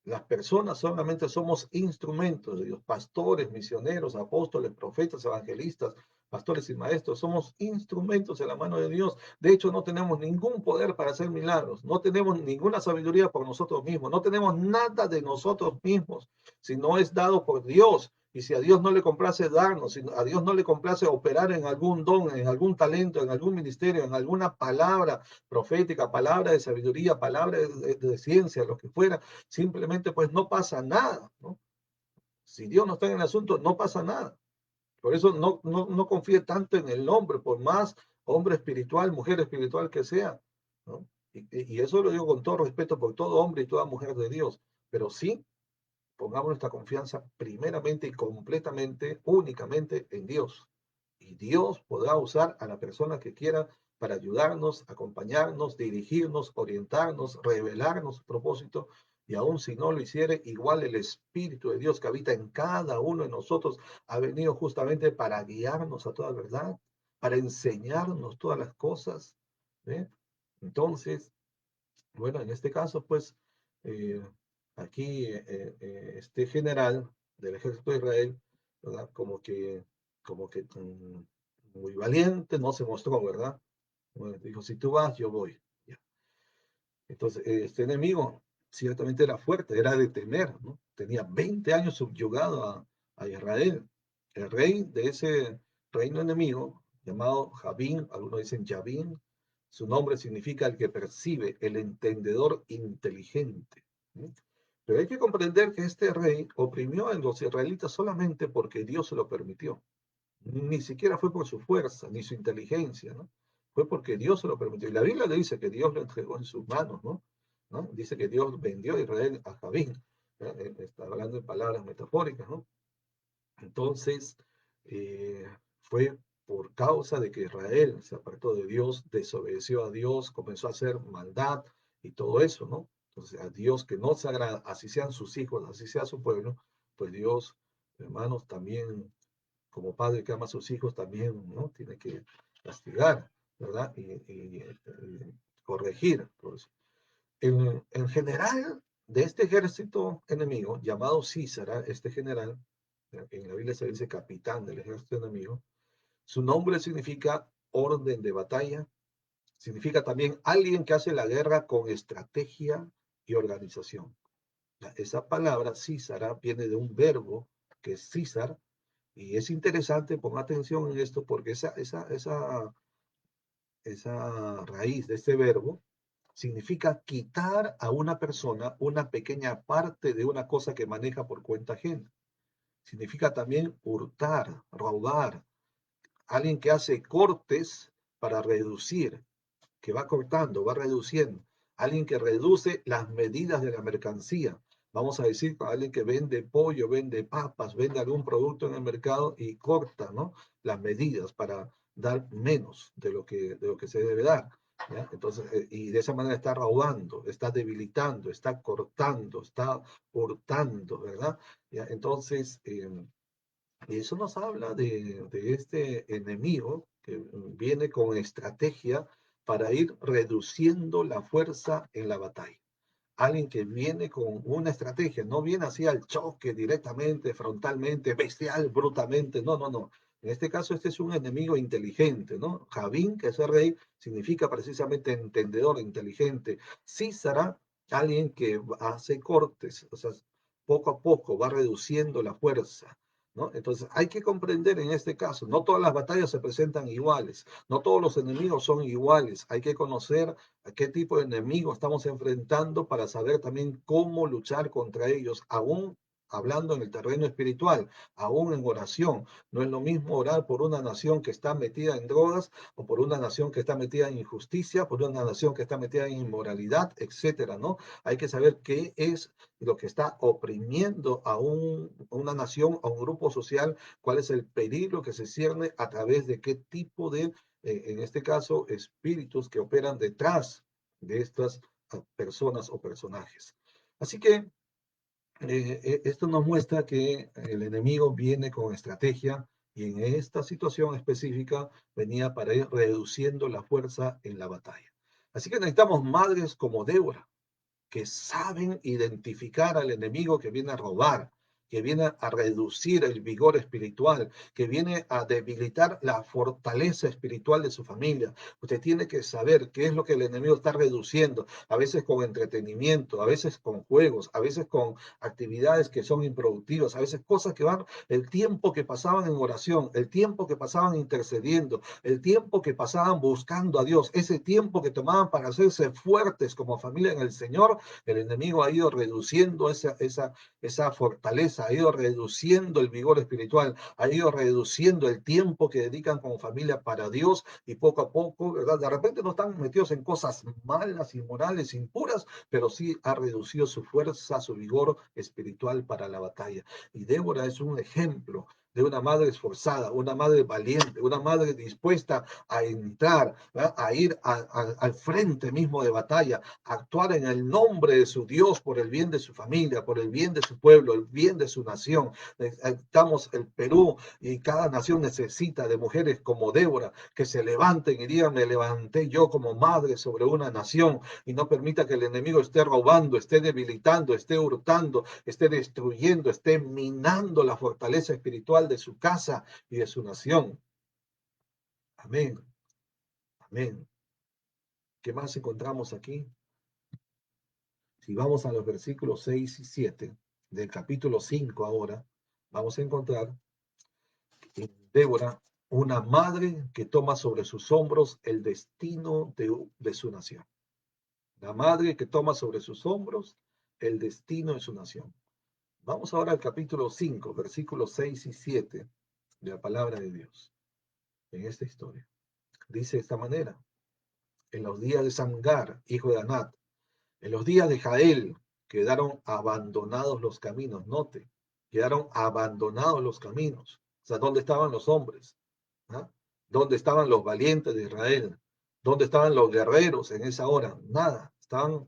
Las personas solamente somos instrumentos de Dios, pastores, misioneros, apóstoles, profetas, evangelistas, pastores y maestros, somos instrumentos en la mano de Dios. De hecho, no tenemos ningún poder para hacer milagros, no tenemos ninguna sabiduría por nosotros mismos, no tenemos nada de nosotros mismos, si no es dado por Dios. Y si a Dios no le complace darnos, si a Dios no le complace operar en algún don, en algún talento, en algún ministerio, en alguna palabra profética, palabra de sabiduría, palabra de ciencia, lo que fuera, simplemente pues no pasa nada, ¿no? Si Dios no está en el asunto, no pasa nada. Por eso no confíe tanto en el hombre, por más hombre espiritual, mujer espiritual que sea, ¿no? Y eso lo digo con todo respeto por todo hombre y toda mujer de Dios, pero sí pongamos nuestra confianza primeramente y completamente, únicamente en Dios. Y Dios podrá usar a la persona que quiera para ayudarnos, acompañarnos, dirigirnos, orientarnos, revelarnos su propósito. Y aun si no lo hiciere, igual el Espíritu de Dios que habita en cada uno de nosotros ha venido justamente para guiarnos a toda verdad, para enseñarnos todas las cosas. ¿Eh? Entonces, bueno, en este caso, pues, eh, aquí este general del ejército de Israel, ¿verdad? Como que muy valiente, no se mostró, ¿verdad? Bueno, dijo, si tú vas, yo voy. Ya. Entonces, este enemigo ciertamente era fuerte, era de temer, ¿no? Tenía 20 años subyugado a Israel. El rey de ese reino enemigo, llamado Javín, algunos dicen Javín, su nombre significa el que percibe, el entendedor inteligente. ¿Sí? Pero hay que comprender que este rey oprimió a los israelitas solamente porque Dios se lo permitió. Ni siquiera fue por su fuerza, ni su inteligencia, ¿no? Fue porque Dios se lo permitió. Y la Biblia le dice que Dios lo entregó en sus manos, ¿no? ¿No? Dice que Dios vendió a Israel a Javín. Está hablando en palabras metafóricas, ¿no? Entonces, fue por causa de que Israel se apartó de Dios, desobedeció a Dios, comenzó a hacer maldad y todo eso, ¿no? Entonces, a Dios que no se agrada, así sean sus hijos, así sea su pueblo, pues Dios, hermanos, también, como padre que ama a sus hijos, también, ¿no? Tiene que castigar, ¿verdad? Y corregir. Pues. En general, de este ejército enemigo, llamado Císara, este general, en la Biblia se dice capitán del ejército enemigo, su nombre significa orden de batalla, significa también alguien que hace la guerra con estrategia y organización. Esa palabra Císara viene de un verbo que es Císar, y es interesante, ponga atención en esto, porque esa raíz de este verbo significa quitar a una persona una pequeña parte de una cosa que maneja por cuenta ajena. Significa también hurtar, robar, alguien que hace cortes para reducir, que va cortando, va reduciendo, alguien que reduce las medidas de la mercancía. Vamos a decir, alguien que vende pollo, vende papas, vende algún producto en el mercado y corta, ¿no? Las medidas para dar menos de lo que se debe dar. ¿Ya? Entonces, y de esa manera está robando, está debilitando, está cortando, está hurtando, ¿verdad? ¿Ya? Entonces, y eso nos habla de este enemigo que viene con estrategia para ir reduciendo la fuerza en la batalla. Alguien que viene con una estrategia, no viene así al choque directamente, frontalmente, bestial, brutalmente, no, no, no. En este caso, este es un enemigo inteligente, ¿no? Javín, que es el rey, significa precisamente entendedor, inteligente. Císara, alguien que hace cortes, o sea, poco a poco va reduciendo la fuerza, ¿no? Entonces, hay que comprender en este caso, no todas las batallas se presentan iguales, no todos los enemigos son iguales, hay que conocer a qué tipo de enemigo estamos enfrentando para saber también cómo luchar contra ellos, aún hablando en el terreno espiritual, aún en oración. No es lo mismo orar por una nación que está metida en drogas o por una nación que está metida en injusticia, por una nación que está metida en inmoralidad, etcétera, ¿no? Hay que saber qué es lo que está oprimiendo a una nación, a un grupo social, cuál es el peligro que se cierne a través de qué tipo de en este caso, espíritus que operan detrás de estas personas o personajes. Así que esto nos muestra que el enemigo viene con estrategia y en esta situación específica venía para ir reduciendo la fuerza en la batalla. Así que necesitamos madres como Débora, que saben identificar al enemigo que viene a robar, que viene a reducir el vigor espiritual, que viene a debilitar la fortaleza espiritual de su familia. Usted tiene que saber qué es lo que el enemigo está reduciendo, a veces con entretenimiento, a veces con juegos, a veces con actividades que son improductivas, a veces cosas que van, el tiempo que pasaban en oración, el tiempo que pasaban intercediendo, el tiempo que pasaban buscando a Dios, ese tiempo que tomaban para hacerse fuertes como familia en el Señor, el enemigo ha ido reduciendo esa fortaleza, ha ido reduciendo el vigor espiritual, ha ido reduciendo el tiempo que dedican como familia para Dios y poco a poco, ¿verdad? De repente no están metidos en cosas malas, inmorales, impuras, pero sí ha reducido su fuerza, su vigor espiritual para la batalla. Y Débora es un ejemplo de una madre esforzada, una madre valiente, una madre dispuesta a entrar, ¿verdad? A ir al frente mismo de batalla, a actuar en el nombre de su Dios por el bien de su familia, por el bien de su pueblo, el bien de su nación. Estamos el Perú y cada nación necesita de mujeres como Débora que se levanten y digan, me levanté yo como madre sobre una nación y no permita que el enemigo esté robando, esté debilitando, esté hurtando, esté destruyendo, esté minando la fortaleza espiritual de su casa y de su nación. Amén. Amén. ¿Qué más encontramos aquí? Si vamos a los versículos 6 y 7 del capítulo 5 ahora, vamos a encontrar en Débora una madre que toma sobre sus hombros el destino de su nación. La madre que toma sobre sus hombros el destino de su nación. Vamos ahora al capítulo 5, versículos 6 y 7 de la palabra de Dios en esta historia. Dice de esta manera, en los días de Samgar, hijo de Anat, en los días de Jael, quedaron abandonados los caminos, note, quedaron abandonados los caminos. O sea, ¿dónde estaban los hombres? ¿Ah? ¿Dónde estaban los valientes de Israel? ¿Dónde estaban los guerreros en esa hora? Nada, estaban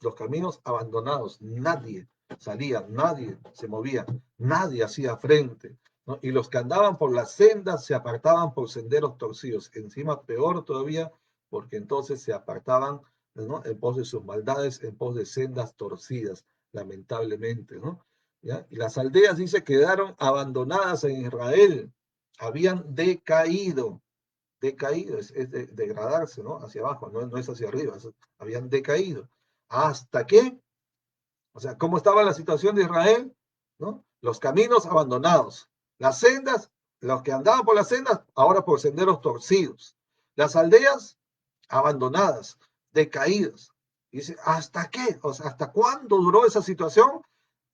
los caminos abandonados, nadie salía, nadie se movía, nadie hacía frente, ¿no? Y los que andaban por las sendas se apartaban por senderos torcidos. Encima, peor todavía, porque entonces se apartaban, ¿no?, en pos de sus maldades, en pos de sendas torcidas, lamentablemente, ¿no? ¿Ya? Y las aldeas, dice, quedaron abandonadas en Israel, habían decaído. Decaído es degradarse, ¿no? Hacia abajo, no es hacia arriba, habían decaído. ¿Hasta qué? O sea, ¿cómo estaba la situación de Israel? ¿No? Los caminos abandonados, las sendas, los que andaban por las sendas, ahora por senderos torcidos. Las aldeas abandonadas, decaídas. Dice, ¿hasta qué? O sea, ¿hasta cuándo duró esa situación?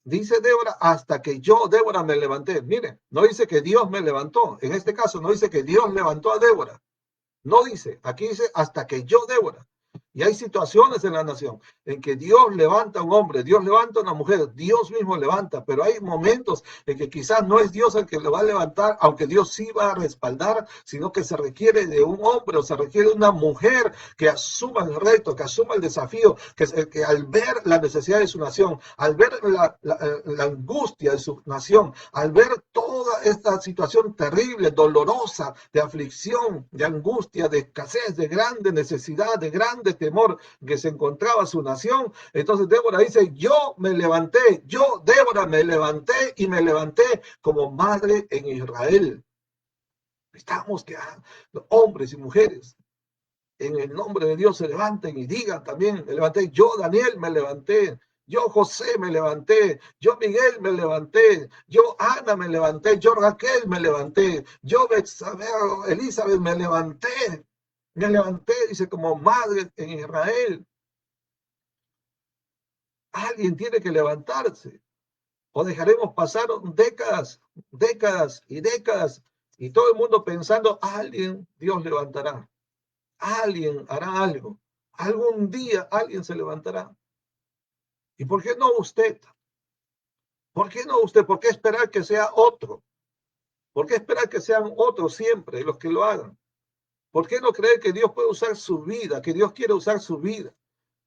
Dice Débora, hasta que yo, Débora, me levanté. Mire, no dice que Dios me levantó. En este caso, no dice que Dios levantó a Débora. No dice, aquí dice, hasta que yo, Débora. Y hay situaciones en la nación en que Dios levanta a un hombre, Dios levanta a una mujer, Dios mismo levanta, pero hay momentos en que quizás no es Dios el que lo va a levantar, aunque Dios sí va a respaldar, sino que se requiere de un hombre o se requiere de una mujer que asuma el reto, que asuma el desafío, que al ver la necesidad de su nación, al ver la angustia de su nación, al ver toda esta situación terrible, dolorosa, de aflicción, de angustia, de escasez, de grande necesidad, de grande temor que se encontraba su nación. Entonces Débora dice, yo me levanté, yo Débora me levanté y me levanté como madre en Israel. Estamos que hombres y mujeres en el nombre de Dios se levanten y digan también, me levanté, yo Daniel me levanté, yo José me levanté, yo Miguel me levanté, yo Ana me levanté, yo Raquel me levanté, yo Elizabeth me levanté, dice, como madre en Israel. Alguien tiene que levantarse, o dejaremos pasar décadas, décadas y décadas, y todo el mundo pensando, alguien Dios levantará, alguien hará algo, algún día alguien se levantará. ¿Y por qué no usted? ¿Por qué no usted? ¿Por qué esperar que sea otro? ¿Por qué esperar que sean otros siempre los que lo hagan? ¿Por qué no creer que Dios puede usar su vida, que Dios quiere usar su vida?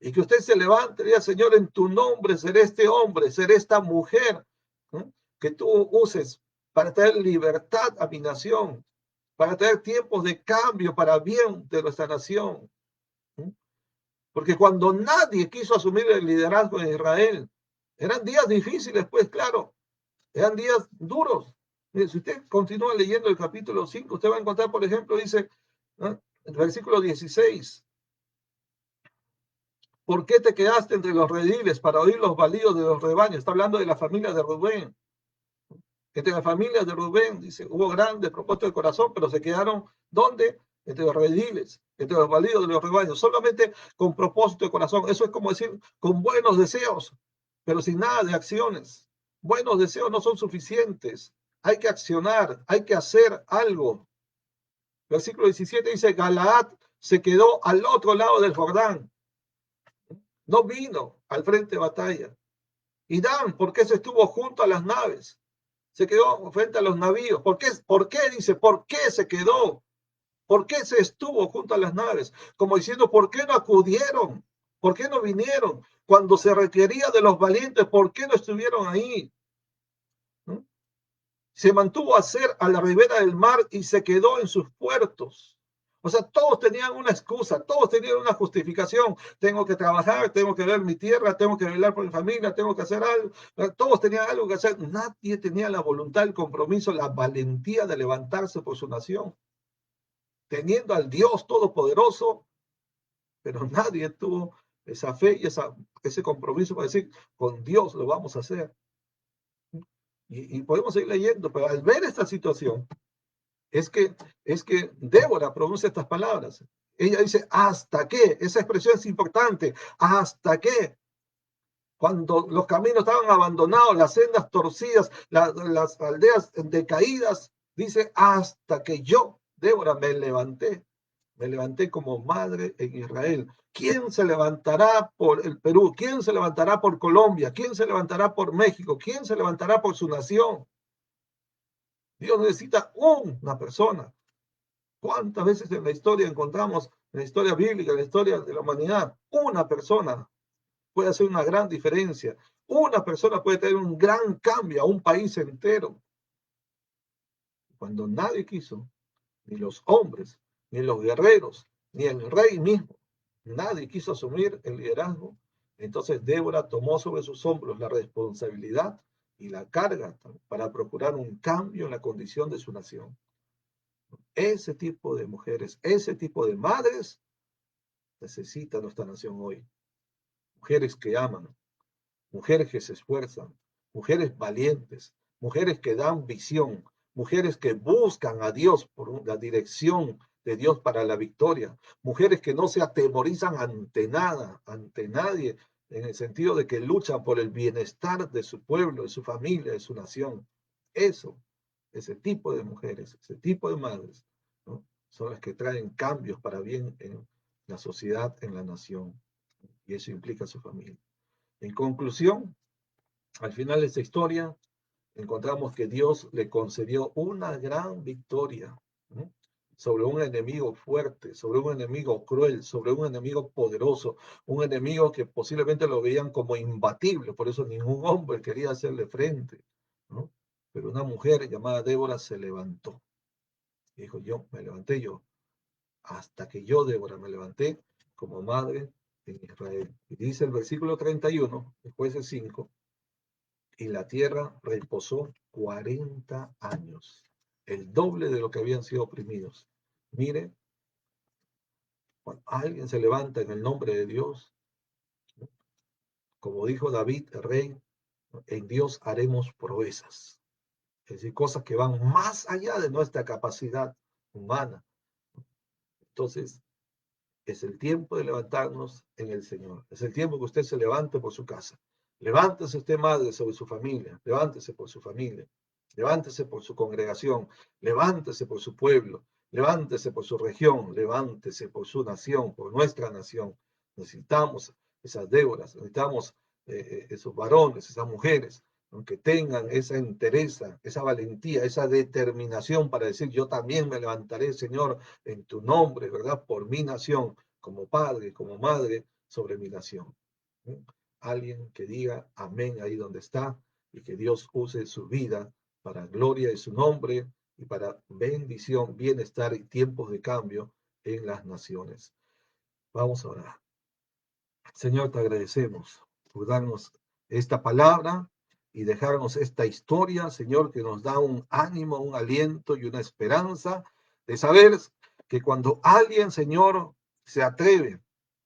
Y que usted se levante y diga, Señor, en tu nombre seré este hombre, seré esta mujer, ¿no?, que tú uses para traer libertad a mi nación, para traer tiempos de cambio para bien de nuestra nación. ¿No? Porque cuando nadie quiso asumir el liderazgo en Israel, eran días difíciles, pues claro, eran días duros. Mire, si usted continúa leyendo el capítulo 5, usted va a encontrar, por ejemplo, dice, ¿no?, el versículo 16, ¿por qué te quedaste entre los rediles para oír los balidos de los rebaños? Está hablando de la familia de Rubén. Entre las familias de Rubén, dice, hubo grandes propósitos de corazón, pero se quedaron, ¿dónde? Entre los rediles, entre los balidos de los rebaños, solamente con propósito de corazón. Eso es como decir, con buenos deseos, pero sin nada de acciones. Buenos deseos no son suficientes. Hay que accionar, hay que hacer algo. Versículo 17 dice, Galaad se quedó al otro lado del Jordán. No vino al frente de batalla. Y Dan, ¿por qué se estuvo junto a las naves? Se quedó frente a los navíos. ¿Por qué? ¿Por qué? Dice, ¿por qué se quedó? ¿Por qué se estuvo junto a las naves? Como diciendo, ¿por qué no acudieron? ¿Por qué no vinieron? Cuando se requería de los valientes, ¿por qué no estuvieron ahí? ¿No? Se mantuvo a hacer a la ribera del mar y se quedó en sus puertos. O sea, todos tenían una excusa, todos tenían una justificación. Tengo que trabajar, tengo que ver mi tierra, tengo que velar por mi familia, tengo que hacer algo. Todos tenían algo que hacer. Nadie tenía la voluntad, el compromiso, la valentía de levantarse por su nación. Teniendo al Dios Todopoderoso, pero nadie tuvo esa fe y ese compromiso para decir, con Dios lo vamos a hacer. Y podemos seguir leyendo, pero al ver esta situación, es que Débora pronuncia estas palabras. Ella dice, ¿hasta qué? Esa expresión es importante. ¿Hasta qué? Cuando los caminos estaban abandonados, las sendas torcidas, las aldeas decaídas, dice, hasta que yo, Débora, me levanté como madre en Israel. ¿Quién se levantará por el Perú? ¿Quién se levantará por Colombia? ¿Quién se levantará por México? ¿Quién se levantará por su nación? Dios necesita una persona. ¿Cuántas veces en la historia encontramos, en la historia bíblica, en la historia de la humanidad, una persona puede hacer una gran diferencia. Una persona puede tener un gran cambio a un país entero. Cuando nadie quiso, ni los hombres, ni los guerreros, ni el rey mismo, nadie quiso asumir el liderazgo. Entonces Débora tomó sobre sus hombros la responsabilidad y la carga para procurar un cambio en la condición de su nación. Ese tipo de mujeres, ese tipo de madres necesita nuestra nación hoy. Mujeres que aman, mujeres que se esfuerzan, mujeres valientes, mujeres que dan visión, mujeres que buscan a Dios por la dirección de Dios para la victoria, mujeres que no se atemorizan ante nada, ante nadie, en el sentido de que luchan por el bienestar de su pueblo, de su familia, de su nación. Eso, ese tipo de mujeres, ese tipo de madres, ¿no? Son las que traen cambios para bien en la sociedad, en la nación, y eso implica a su familia. En conclusión, al final de esta historia, encontramos que Dios le concedió una gran victoria, ¿no? Sobre un enemigo fuerte, sobre un enemigo cruel, sobre un enemigo poderoso, un enemigo que posiblemente lo veían como imbatible, por eso ningún hombre quería hacerle frente, ¿no? Pero una mujer llamada Débora se levantó. Y dijo, yo me levanté yo, hasta que yo, Débora, me levanté como madre en Israel. Y dice el versículo 31, después de 5, y la tierra reposó 40 años, el doble de lo que habían sido oprimidos. Mire, cuando alguien se levanta en el nombre de Dios, como dijo David, el rey, en Dios haremos proezas, es decir, cosas que van más allá de nuestra capacidad humana. Entonces, es el tiempo de levantarnos en el Señor. Es el tiempo que usted se levante por su casa. Levántese usted, madre, sobre su familia. Levántese por su familia. Levántese por su congregación. Levántese por su pueblo. Levántese por su región. Levántese por su nación, por nuestra nación. Necesitamos esas Déboras. Necesitamos esos varones, esas mujeres, aunque tengan esa entereza, esa valentía, esa determinación para decir, yo también me levantaré, Señor, en tu nombre, ¿verdad? Por mi nación, como padre, como madre, sobre mi nación. ¿Sí? Alguien que diga amén ahí donde está y que Dios use su vida para gloria de su nombre y para bendición, bienestar y tiempos de cambio en las naciones. Vamos a orar. Señor, te agradecemos por darnos esta palabra y dejarnos esta historia, Señor, que nos da un ánimo, un aliento y una esperanza de saber que cuando alguien, Señor, se atreve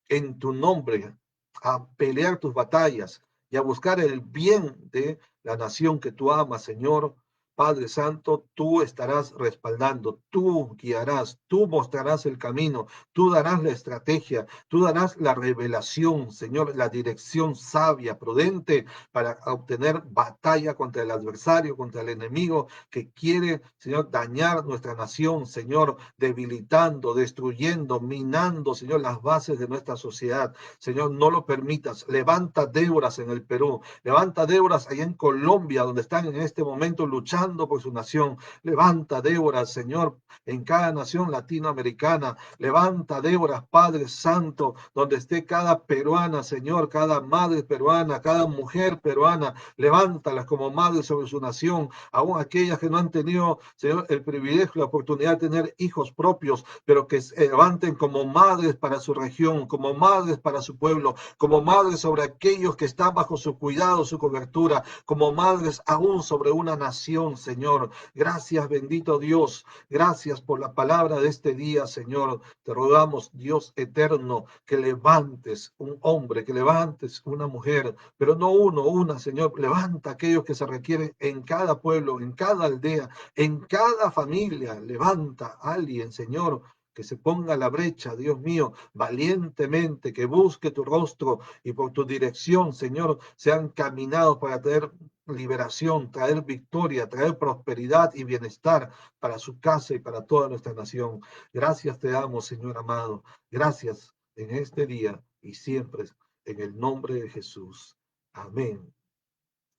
en tu nombre a pelear tus batallas y a buscar el bien de la nación que tú amas, Señor, Padre Santo, tú estarás respaldando, tú guiarás, tú mostrarás el camino, tú darás la estrategia, tú darás la revelación, Señor, la dirección sabia, prudente para obtener batalla contra el adversario, contra el enemigo que quiere, Señor, dañar nuestra nación, Señor, debilitando, destruyendo, minando, Señor, las bases de nuestra sociedad. Señor, no lo permitas. Levanta Déboras en el Perú, levanta Déboras allá en Colombia, donde están en este momento luchando por su nación. Levanta Déboras, Señor, en cada nación latinoamericana. Levanta Déboras, Padre Santo, donde esté cada peruana, Señor, cada madre peruana, cada mujer peruana. Levántalas como madres sobre su nación, aún aquellas que no han tenido, Señor, el privilegio, la oportunidad de tener hijos propios, pero que se levanten como madres para su región, como madres para su pueblo, como madres sobre aquellos que están bajo su cuidado, su cobertura, como madres aún sobre una nación, Señor. Gracias, bendito Dios. Gracias por la palabra de este día, Señor. Te rogamos, Dios eterno, que levantes un hombre, que levantes una mujer, pero no uno, una, Señor. Levanta aquellos que se requieren en cada pueblo, en cada aldea, en cada familia. Levanta a alguien, Señor, que se ponga a la brecha, Dios mío, valientemente, que busque tu rostro y por tu dirección, Señor, sean caminados para traer liberación, traer victoria, traer prosperidad y bienestar para su casa y para toda nuestra nación. Gracias te damos, Señor amado. Gracias en este día y siempre en el nombre de Jesús. Amén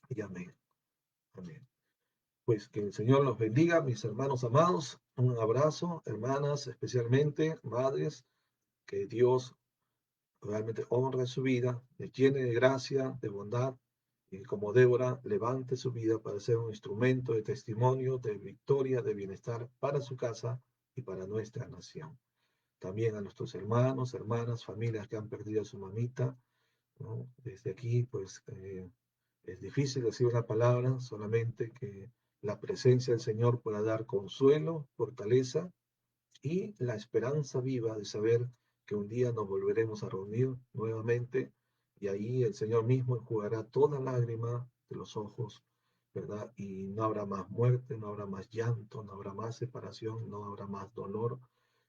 y amén. Amén. Pues que el Señor los bendiga, mis hermanos amados. Un abrazo, hermanas, especialmente madres. Que Dios realmente honre su vida, le llene de gracia, de bondad, y como Débora, levante su vida para ser un instrumento de testimonio, de victoria, de bienestar para su casa y para nuestra nación. También a nuestros hermanos, hermanas, familias que han perdido a su mamita, ¿no? Desde aquí, pues es difícil decir una palabra, solamente que la presencia del Señor pueda dar consuelo, fortaleza y la esperanza viva de saber que un día nos volveremos a reunir nuevamente y ahí el Señor mismo enjugará toda lágrima de los ojos, ¿verdad? Y no habrá más muerte, no habrá más llanto, no habrá más separación, no habrá más dolor.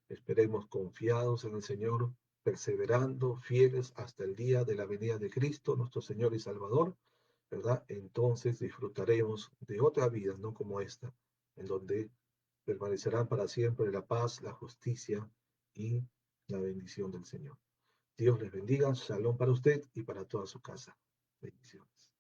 Esperemos confiados en el Señor, perseverando, fieles hasta el día de la venida de Cristo, nuestro Señor y Salvador, ¿verdad? Entonces disfrutaremos de otra vida, no como esta, en donde permanecerán para siempre la paz, la justicia y la bendición del Señor. Dios les bendiga, shalom para usted y para toda su casa. Bendiciones.